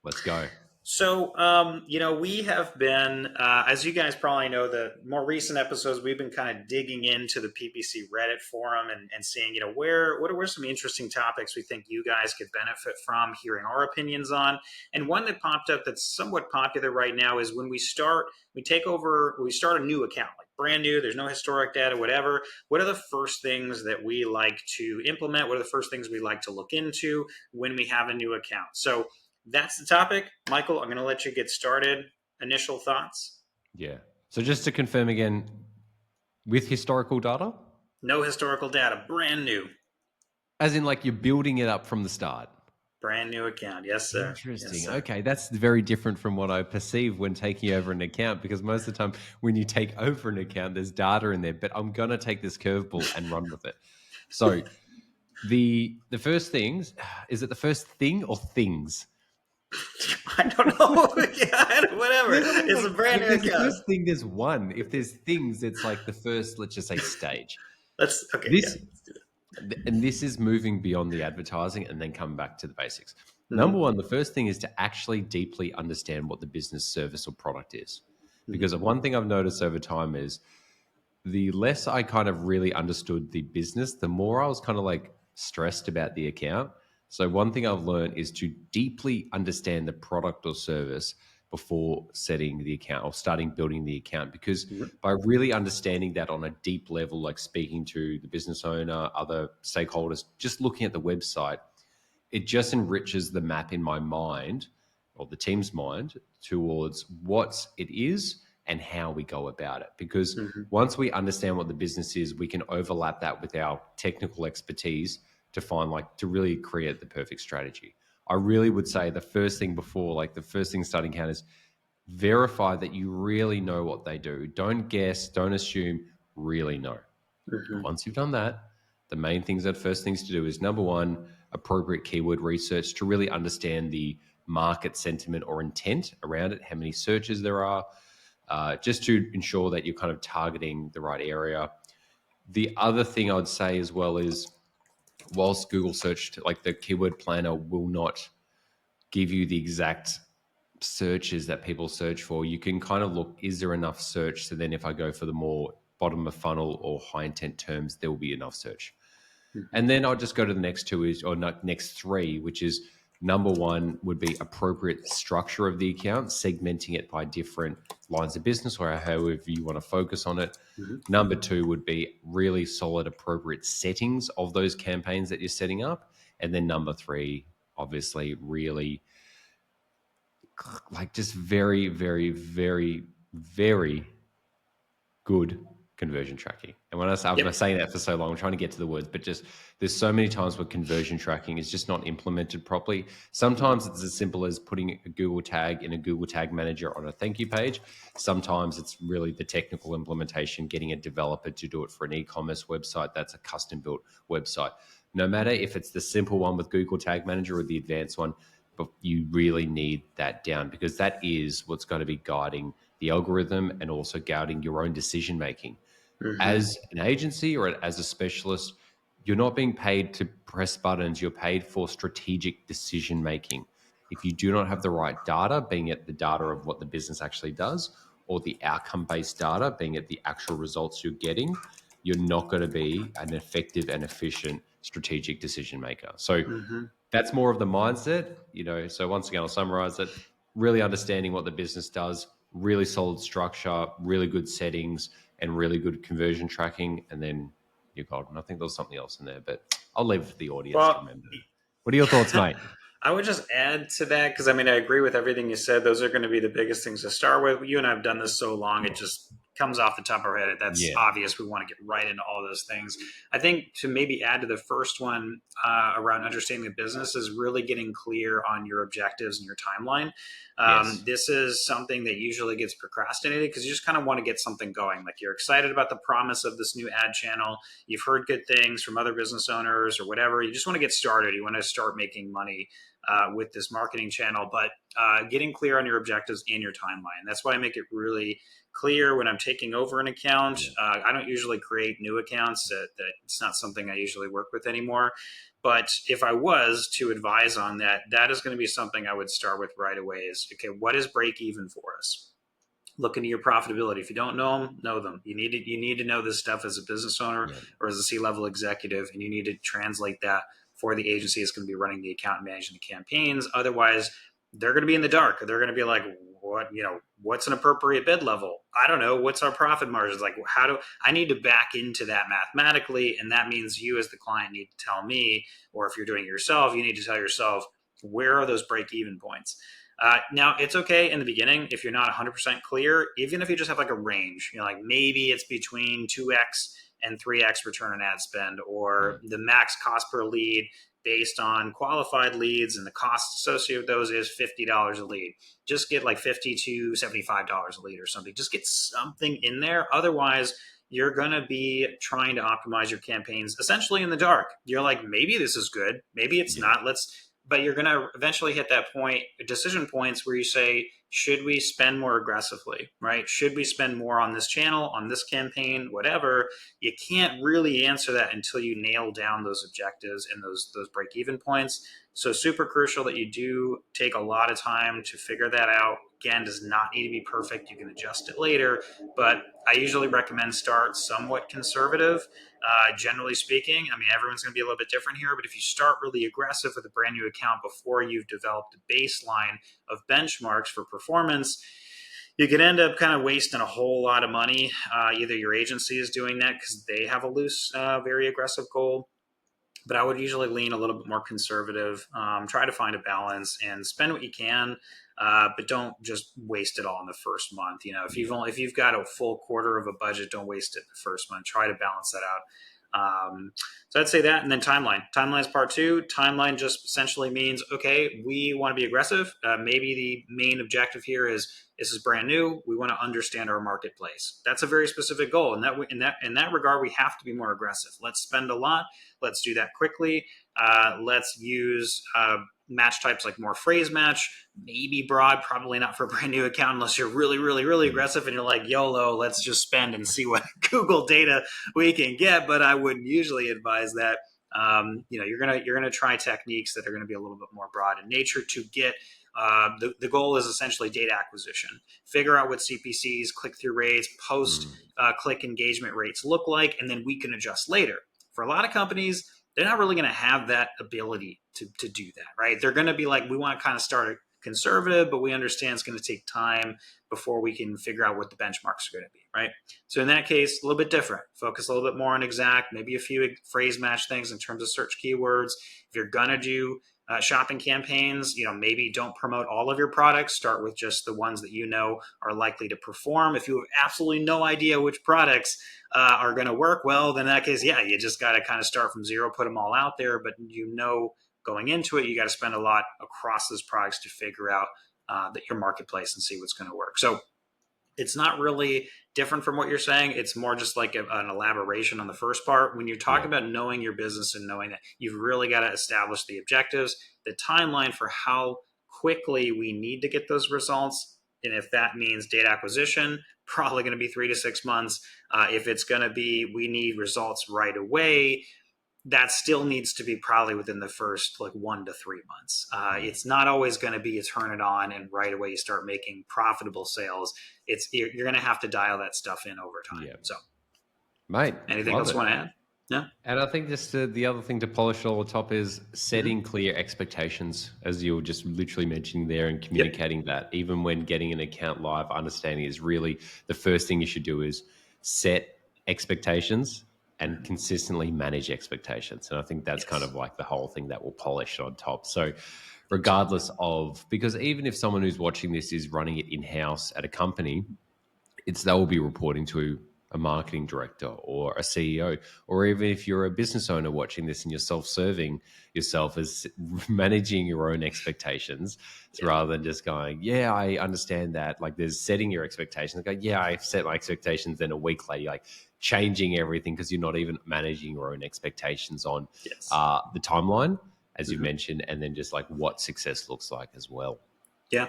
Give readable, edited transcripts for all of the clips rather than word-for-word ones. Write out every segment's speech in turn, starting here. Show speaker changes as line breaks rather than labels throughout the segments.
Let's go.
So, we have been, as you guys probably know, the more recent episodes, we've been kind of digging into the PPC Reddit forum and seeing, what are some interesting topics we think you guys could benefit from hearing our opinions on. And one that popped up that's somewhat popular right now is when we start a new account, like brand new, there's no historic data, whatever. What are the first things that we like to implement? What are the first things we like to look into when we have a new account? So, that's the topic. Michael, I'm going to let you get started. Initial thoughts?
Yeah. So just to confirm again, with historical data?
No historical data. Brand new.
As in like you're building it up from the start?
Brand new account. Yes, sir. Yes,
Interesting.
sir.
Okay, that's very different from what I perceive when taking over an account, because most of the time when you take over an account, there's data in there, but I'm going to take this curveball and run with it. So the first things, is it the first thing or things?
I don't know. Yeah, whatever. It's
Like,
a brand
if
new
there's the
account.
first thing, there's one. If there's things, it's like the first, let's just say, stage.
Let's okay. Yeah.
This and this is moving beyond the advertising and then come back to the basics.
Mm-hmm.
Number one, the first thing is to actually deeply understand what the business service or product is. Because one thing I've noticed over time is the less I kind of really understood the business, the more I was kind of like stressed about the account. So one thing I've learned is to deeply understand the product or service before setting the account or starting building the account. Because
Mm-hmm.
by really understanding that on a deep level, like speaking to the business owner, other stakeholders, just looking at the website, it just enriches the map in my mind or the team's mind towards what it is and how we go about it. Because
Mm-hmm.
once we understand what the business is, we can overlap that with our technical expertise to to really create the perfect strategy. I really would say the first thing starting count is verify that you really know what they do. Don't guess, don't assume, really know.
Mm-hmm.
Once you've done that, the main things that first things to do is number one, appropriate keyword research to really understand the market sentiment or intent around it, how many searches there are, just to ensure that you're kind of targeting the right area. The other thing I'd say as well is, whilst Google search, like the keyword planner will not give you the exact searches that people search for, you can kind of look, is there enough search? So then if I go for the more bottom of funnel or high intent terms, there will be enough search. And then I'll just go to the next next three, which is number one would be appropriate structure of the account, segmenting it by different lines of business or however you want to focus on it.
Mm-hmm.
Number two would be really solid, appropriate settings of those campaigns that you're setting up. And then number three, obviously, really like just very, very, very, very good conversion tracking. And when I've been saying that for so long, I'm trying to get to the words, but just there's so many times where conversion tracking is just not implemented properly. Sometimes it's as simple as putting a Google tag in a Google Tag Manager on a thank you page. Sometimes it's really the technical implementation, getting a developer to do it for an e-commerce website that's a custom built website. No matter if it's the simple one with Google Tag Manager or the advanced one, but you really need that down, because that is what's going to be guiding the algorithm and also guiding your own decision making.
Mm-hmm.
As an agency or as a specialist, you're not being paid to press buttons. You're paid for strategic decision making. If you do not have the right data, being it the data of what the business actually does, or the outcome-based data, being it the actual results you're getting, you're not going to be an effective and efficient strategic decision maker. So
Mm-hmm.
that's more of the mindset, So once again, I'll summarize it. Really understanding what the business does, really solid structure, really good settings, and really good conversion tracking. And then you're golden. I think there was something else in there, but I'll leave it for the audience to
Well,
remember. What are your thoughts, mate?
I would just add to that because I agree with everything you said. Those are going to be the biggest things to start with. You and I have done this so long, it just comes off the top of our head. That's
Yeah.
obvious. We want to get right into all those things. I think to maybe add to the first one around understanding the business is really getting clear on your objectives and your timeline.
Yes.
This is something that usually gets procrastinated because you just kind of want to get something going. Like you're excited about the promise of this new ad channel. You've heard good things from other business owners or whatever. You just want to get started. You want to start making money with this marketing channel, but getting clear on your objectives and your timeline. That's why I make it really clear when I'm taking over an account. I don't usually create new accounts. It's not something I usually work with anymore. But if I was to advise on that, that is going to be something I would start with right away is, okay, what is break even for us? Look into your profitability. If you don't know them, know them. You need to know this stuff as a business owner
Yeah.
or as a C-level executive, and you need to translate that for the agency that's going to be running the account and managing the campaigns. Otherwise, they're going to be in the dark. They're going to be like, what's an appropriate bid level? I don't know. What's our profit margins? Like, how do I need to back into that mathematically? And that means you as the client need to tell me, or if you're doing it yourself, you need to tell yourself, where are those break even points? Now, it's okay in the beginning if you're not 100% clear, even if you just have like a range, like maybe it's between 2x and 3x return on ad spend, or the max cost per lead based on qualified leads and the cost associated with those is $50 a lead. Just get like $50 to $75 a lead or something. Just get something in there. Otherwise, you're going to be trying to optimize your campaigns essentially in the dark. You're like, maybe this is good, maybe it's not. But you're going to eventually hit that point, decision points where you say, should we spend more aggressively, right? Should we spend more on this channel, on this campaign, whatever? You can't really answer that until you nail down those objectives and those break-even points. So super crucial that you do take a lot of time to figure that out. Again, does not need to be perfect. You can adjust it later, but I usually recommend start somewhat conservative. Generally speaking, I mean, everyone's going to be a little bit different here, but if you start really aggressive with a brand new account before you've developed a baseline of benchmarks for performance, you could end up kind of wasting a whole lot of money. Either your agency is doing that because they have a loose, very aggressive goal, but I would usually lean a little bit more conservative, try to find a balance and spend what you can, but don't just waste it all in the first month. If you've got a full quarter of a budget, don't waste it the first month. Try to balance that out. So I'd say that, and then timeline. Timeline is part two. Timeline just essentially means, okay, we want to be aggressive. Maybe the main objective here is this is brand new. We want to understand our marketplace. That's a very specific goal. In that regard, we have to be more aggressive. Let's spend a lot. Let's do that quickly. Let's use match types like more phrase match, maybe broad, probably not for a brand new account unless you're really, really, really aggressive and you're like, YOLO, let's just spend and see what Google data we can get. But I would usually advise that you're gonna try techniques that are going to be a little bit more broad in nature to get. The goal is essentially data acquisition. Figure out what CPCs, click-through rates, post-click engagement rates look like, and then we can adjust later. For a lot of companies, they're not really going to have that ability to do that, right? They're going to be like, we want to kind of start conservative, but we understand it's going to take time before we can figure out what the benchmarks are going to be, right? So in that case, a little bit different. Focus a little bit more on exact, maybe a few phrase match things in terms of search keywords. If you're going to do shopping campaigns, maybe don't promote all of your products. Start with just the ones that you know are likely to perform. If you have absolutely no idea which products are going to work well, then in that case, you just got to kind of start from zero, put them all out there. But going into it, you got to spend a lot across those products to figure out your marketplace and see what's going to work. So it's not really different from what you're saying. It's more just like an elaboration on the first part. When you're talking about knowing your business and knowing that you've really got to establish the objectives, the timeline for how quickly we need to get those results. And if that means data acquisition, probably going to be 3 to 6 months. If it's going to be, we need results right away, that still needs to be probably within the first 1 to 3 months. It's not always going to be you turn it on and right away you start making profitable sales. You're going to have to dial that stuff in over time.
Yeah.
So,
mate,
anything else you want to add? Yeah.
And I think just the other thing to polish all the top is setting clear expectations, as you were just literally mentioning there, and communicating that. Even when getting an account live, understanding is really the first thing you should do is set expectations and consistently manage expectations. And I think that's kind of like the whole thing that will polish on top. So regardless of, because even if someone who's watching this is running it in-house at a company, they will be reporting to a marketing director or a CEO, or even if you're a business owner watching this and you're self-serving yourself as managing your own expectations, rather than just going, yeah, I understand that. Like, there's setting your expectations. Like, yeah, I've set my expectations. Then a week later, like changing everything because you're not even managing your own expectations on the timeline, as you mentioned, and then just like what success looks like as well.
Yeah.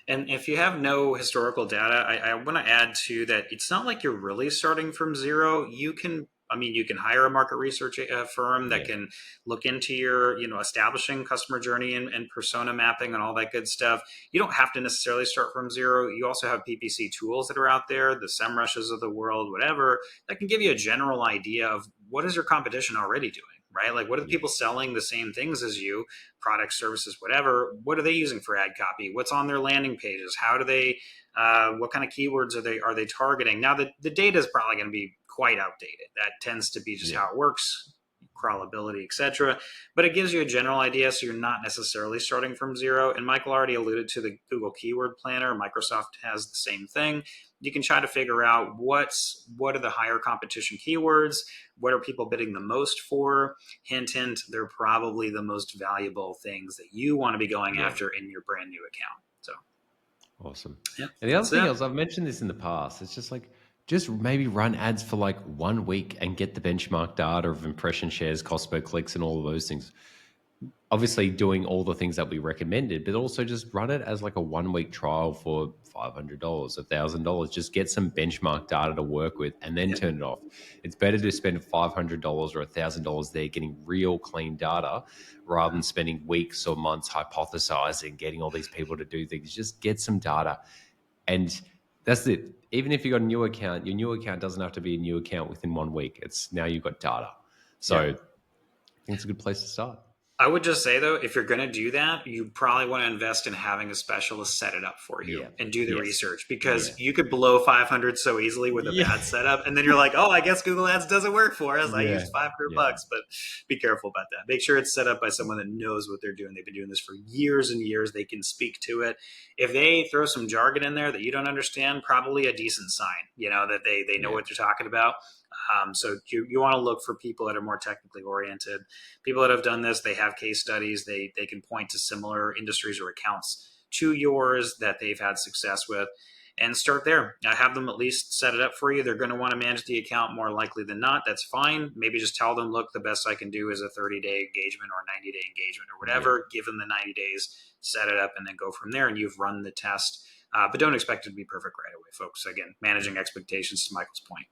And if you have no historical data, I want to add to that. It's not like you're really starting from zero. You can I mean, you can hire a market research firm that
Yeah.
can look into your, establishing customer journey and persona mapping and all that good stuff. You don't have to necessarily start from zero. You also have PPC tools that are out there, the SEMrushes of the world, whatever, that can give you a general idea of what is your competition already doing, right? Like, what are the
Yeah.
people selling the same things as you, products, services, whatever? What are they using for ad copy? What's on their landing pages? How do they, what kind of keywords are they targeting? Now, the data is probably going to be quite outdated. That tends to be just
Yeah.
how it works, crawlability, etc. But it gives you a general idea, so you're not necessarily starting from zero. And Michael already alluded to the Google Keyword Planner. Microsoft has the same thing. You can try to figure out what are the higher competition keywords, what are people bidding the most for. Hint, hint, they're probably the most valuable things that you want to be going
Yeah.
after in your brand new account. So,
Awesome.
yeah,
And the other
that's
thing
it.
else, I've mentioned this in the past, it's just like, just maybe run ads for like 1 week and get the benchmark data of impression shares, cost per clicks, and all of those things. Obviously doing all the things that we recommended, but also just run it as like a 1 week trial for $500, $1,000. Just get some benchmark data to work with and then
Yeah.
turn it off. It's better to spend $500 or $1,000 there getting real clean data rather than spending weeks or months hypothesizing, getting all these people to do things. Just get some data. And that's it. Even if you got a new account, your new account doesn't have to be a new account within 1 week. It's now you've got data. So
Yeah.
I think it's a good place to start.
I would just say though, if you're going to do that, you probably want to invest in having a specialist set it up for you
Yeah.
and do the
Yes.
research, because
Yeah.
you could blow 500 so easily with a
Yeah.
bad setup. And then you're like, oh, I guess Google Ads doesn't work for us. I
Yeah.
used 500
Yeah.
bucks, but be careful about that. Make sure it's set up by someone that knows what they're doing. They've been doing this for years and years. They can speak to it. If they throw some jargon in there that you don't understand, probably a decent sign, that they know
Yeah.
what they're talking about. So you want to look for people that are more technically oriented, people that have done this. They have case studies. They can point to similar industries or accounts to yours that they've had success with, and start there. Have them at least set it up for you. They're going to want to manage the account more likely than not. That's fine. Maybe just tell them, look, the best I can do is a 30-day engagement or a 90-day engagement or
Yeah.
whatever. Give them the 90 days, set it up, and then go from there. And you've run the test. But don't expect it to be perfect right away, folks. Again, managing expectations to Michael's point.